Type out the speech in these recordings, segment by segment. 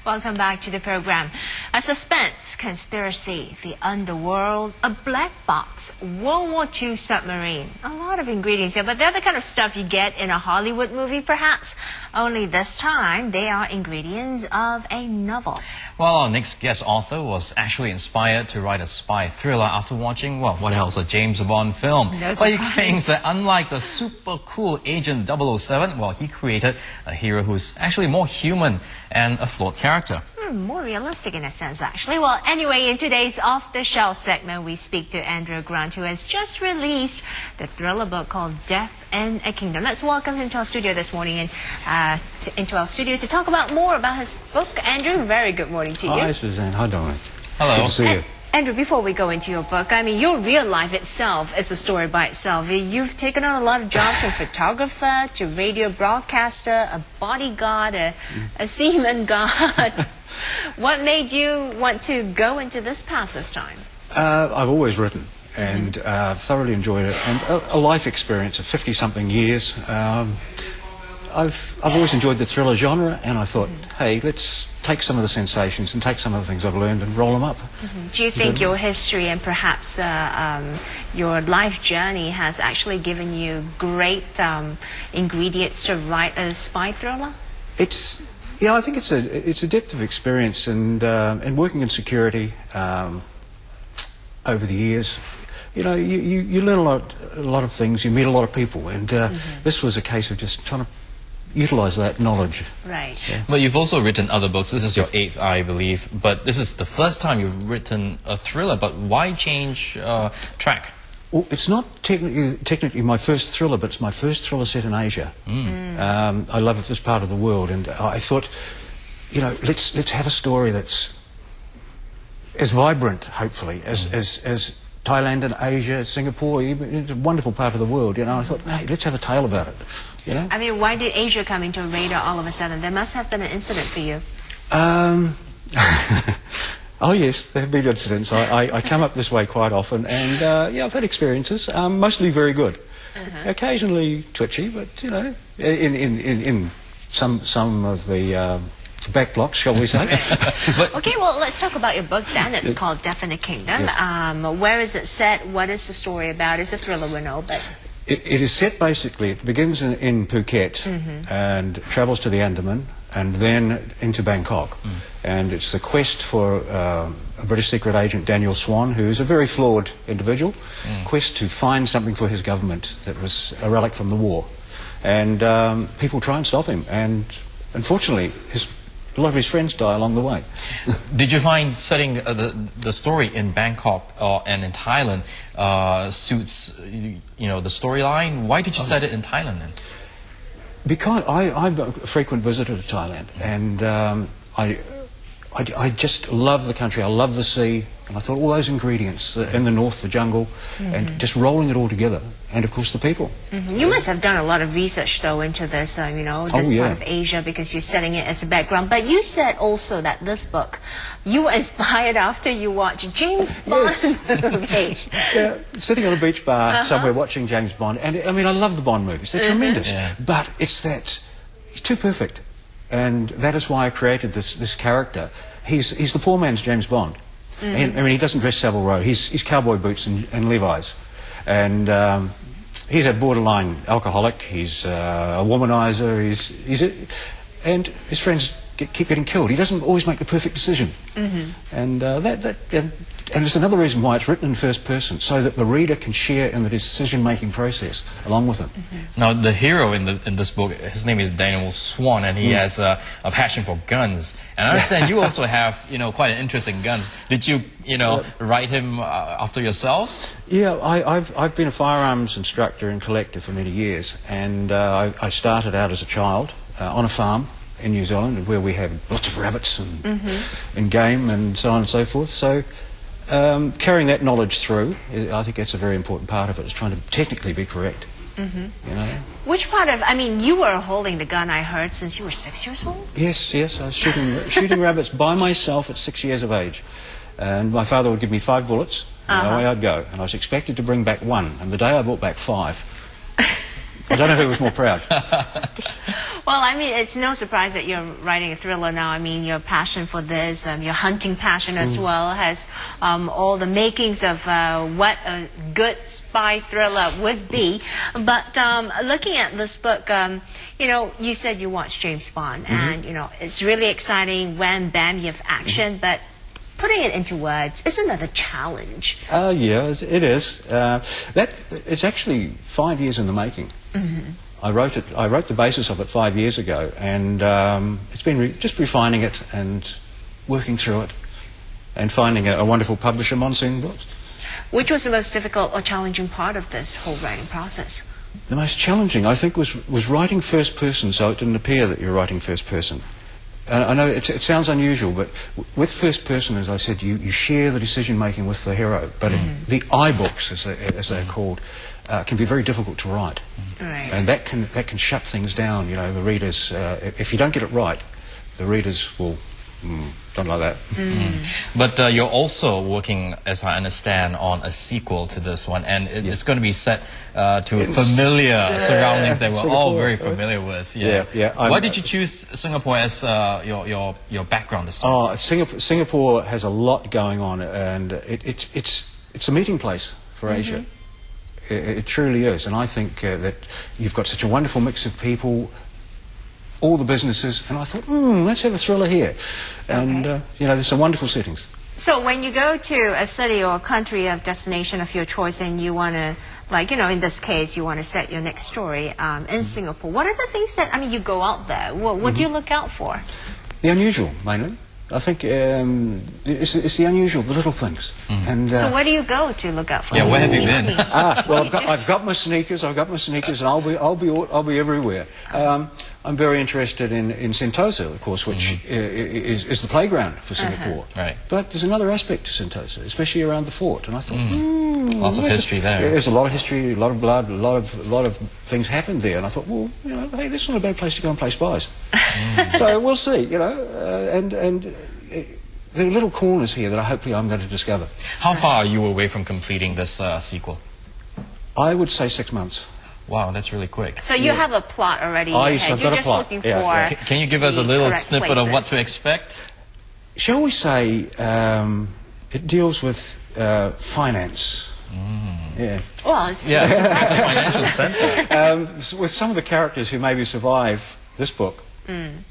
Welcome back to the program. A suspense, conspiracy, the underworld, a black box, World War II submarine. A lot of ingredients here, but they're the kind of stuff you get in a Hollywood movie, perhaps. Only this time, they are ingredients of a novel. Well, our next guest author was actually inspired to write a spy thriller after watching, well, what else, a James Bond film. No But he claims that unlike the super cool Agent 007, well, he created a hero who's actually more human and a flawed character. More realistic in a sense, actually. Well, anyway, in today's Off the Shelf segment, we speak to Andrew Grant, who has just released the thriller book called Death in a Kingdom. Let's welcome him to our studio this morning and into our studio to talk about more about his book. Andrew, very good morning to you. Hi, Suzanne. Hi, Dominic. Hello. Good to see you. Andrew, before we go into your book, I mean, your real life itself is a story by itself. You've taken on a lot of jobs from photographer to radio broadcaster, a bodyguard, a seaman guard. What made you want to go into this path this time? I've always written and thoroughly enjoyed it. And a life experience of 50-something years. I've always enjoyed the thriller genre, and I thought, hey, let's take some of the sensations and take some of the things I've learned and roll them up. Do you think your history and perhaps your life journey has actually given you great ingredients to write a spy thriller? Yeah, I think it's a depth of experience, and working in security over the years, you know, you learn a lot of things. You meet a lot of people, and this was a case of just trying to utilise that knowledge. Right. Yeah. But you've also written other books. This is your 8th, I believe. But this is the first time you've written a thriller. But why change track? Well, it's not technically my first thriller, but it's my first thriller set in Asia. I love this part of the world, and I thought, you know, let's have a story that's as vibrant, hopefully, as Thailand and Asia, Singapore. It's a wonderful part of the world. You know, I thought, hey, let's have a tale about it. You know? I mean, why did Asia come into radar all of a sudden? There must have been an incident for you. Oh yes, there have been incidents. I come up this way quite often, and yeah, I've had experiences, mostly very good. Occasionally twitchy, but you know, in some of the back blocks, shall we say. Okay, well, let's talk about your book then. It's called Death in a Kingdom. Yes. Where is it set? What is the story about? It's a thriller, we know, but... It is set basically, it begins in Phuket and travels to the Andaman and then into Bangkok. And it's the quest for a British secret agent, Daniel Swan, who is a very flawed individual, quest to find something for his government that was a relic from the war. And people try and stop him, and unfortunately a lot of his friends die along the way. Did you find setting the story in Bangkok and in Thailand suits, you know, the storyline? Why did you set it in Thailand then? Because I'm a frequent visitor to Thailand, and I just love the country. I love the sea, and I thought all those ingredients in the north, the jungle, and just rolling it all together, and of course the people. You must have done a lot of research though into this, you know, this part of Asia, because you're setting it as a background. But you said also that this book, you were inspired after you watched James Bond movies. Yeah, sitting on a beach bar somewhere watching James Bond, and I mean, I love the Bond movies. They're tremendous, but it's too perfect. And that is why I created this character. He's the poor man's James Bond. I mean, he doesn't dress Savile Row. He's cowboy boots and Levi's. And he's a borderline alcoholic. He's a womanizer. And his friends keep getting killed. He doesn't always make the perfect decision. And it's another reason why it's written in first person, so that the reader can share in the decision-making process along with him. Now, the hero in this book, his name is Daniel Swan, and he has a passion for guns. And I understand you also have, you know, quite an interest in guns. Did you, you know, write him after yourself? Yeah, I've been a firearms instructor and collector for many years, and I started out as a child on a farm in New Zealand, where we have lots of rabbits and game and so on and so forth. So carrying that knowledge through, I think that's a very important part of it, is trying to technically be correct. You know? Which part of, I mean, you were holding the gun, I heard, since you were 6 years old? Yes, I was shooting rabbits by myself at 6 years of age. And my father would give me 5 bullets, and away I'd go. And I was expected to bring back 1, and the day I brought back 5, I don't know who was more proud. Well, I mean, it's no surprise that you're writing a thriller now. I mean, your passion for this, your hunting passion as well, has all the makings of what a good spy thriller would be. But looking at this book, you know, you said you watched James Bond, and, you know, it's really exciting when, bam, you have action, but putting it into words is another challenge. Yeah, it is. It's actually 5 years in the making. I wrote the basis of it 5 years ago, and it's been just refining it and working through it, and finding a wonderful publisher, Monsoon Books. Which was the most difficult or challenging part of this whole writing process? The most challenging, I think, was writing first person, so it didn't appear that you're writing first person. I know it sounds unusual, but with first person, as I said, you share the decision making with the hero. But the I books, as they're called, can be very difficult to write, and that can shut things down. You know, the readers, if you don't get it right, the readers will don't like that. But you're also working, as I understand, on a sequel to this one, and it's going to be set to familiar surroundings that we're all very familiar with. Why did you choose Singapore as your background this time? Oh, Singapore has a lot going on, and it's a meeting place for Asia. It truly is, and I think that you've got such a wonderful mix of people, all the businesses, and I thought, let's have a thriller here. And, you know, there's some wonderful settings. So when you go to a city or a country of destination of your choice and you want to, like, you know, in this case, you want to set your next story in Singapore, what are the things that, I mean, you go out there, what do you look out for? The unusual, mainly. I think it's the unusual, the little things. And, so where do you go to look out for? Yeah, where have you been? Well, I've got my sneakers. and I'll be everywhere. I'm very interested in Sentosa, of course, which is the playground for Singapore. Right. But there's another aspect to Sentosa, especially around the fort. And I thought, lots of history there. There's a lot of history, a lot of blood, a lot of things happened there. And I thought, well, you know, hey, this is not a bad place to go and play spies. So we'll see, you know, and there are little corners here that hopefully I'm going to discover. How far are you away from completing this sequel? I would say 6 months. Wow, that's really quick. So you have a plot already in your head. I've You're got just a plot. looking for Can you give us a little snippet places of what to expect? Shall we say it deals with finance? Yes. Well, it's it's a financial center. With some of the characters who maybe survive this book and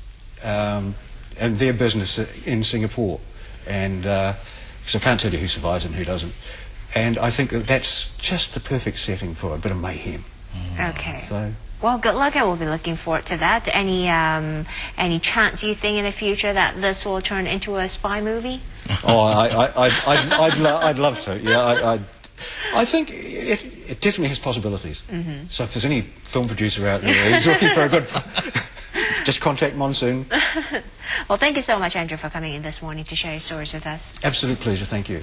their business in Singapore, and because I can't tell you who survives and who doesn't, and I think that's just the perfect setting for a bit of mayhem. Okay. So. Well, good luck. I will be looking forward to that. Any chance you think in the future that this will turn into a spy movie? Oh, I'd love to. Yeah, I think it definitely has possibilities. So if there's any film producer out there who's looking for a good, just contact Monsoon. Well, thank you so much, Andrew, for coming in this morning to share your stories with us. Absolute pleasure. Thank you.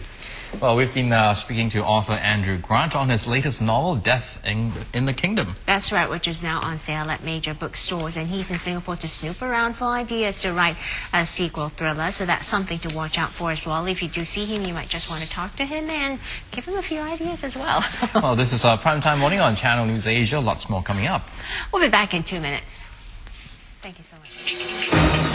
Well, we've been speaking to author Andrew Grant on his latest novel, Death in the Kingdom. That's right, which is now on sale at major bookstores, and he's in Singapore to snoop around for ideas to write a sequel thriller, so that's something to watch out for as well. If you do see him, you might just want to talk to him and give him a few ideas as well. Well, this is our Primetime Morning on Channel News Asia. Lots more coming up. We'll be back in 2 minutes. Thank you so much.